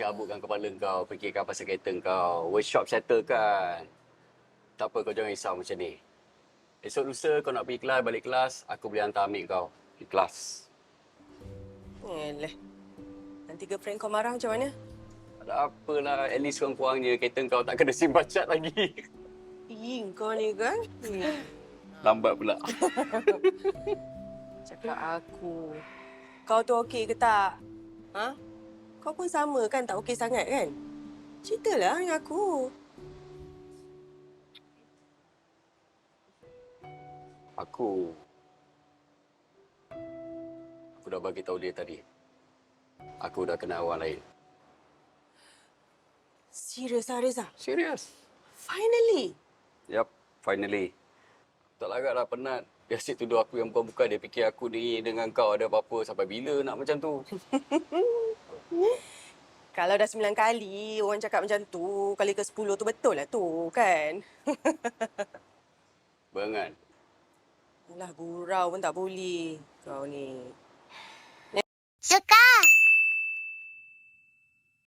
Kabutkan kepala kau, fikirkan pasal kereta kau. Workshop settle kan. Tak apa, kau jangan risau macam ni. Esok lusa kau nak pergi kelas, balik kelas, aku boleh hantar ambil kau di kelas. Eleh. Nanti girlfriend kau marah macam mana? Tak apalah, at least kurang-kurangnya kereta kau tak kena sim bacat lagi. Kau ni kan? Lambat pula. Cakap aku. Kau tu okey ke tak? Ha? Kau pun sama kan, tak okey sangat kan? Ceritalah dengan aku. Aku dah bagi tahu dia tadi. Aku dah kenal orang lain. Serius, Ariza? Serius? Finally? Yap, finally. Tak larat lah, penat. Dia asyik tuduh aku yang bukan-bukan. Dia fikir aku ni dengan kau ada apa-apa. Sampai bila nak macam tu? Kalau dah 9 kali orang cakap macam tu, kali ke-10 tu betul lah tu, kan? Berangan. Alah, gurau pun tak boleh. Kau ni. Suka!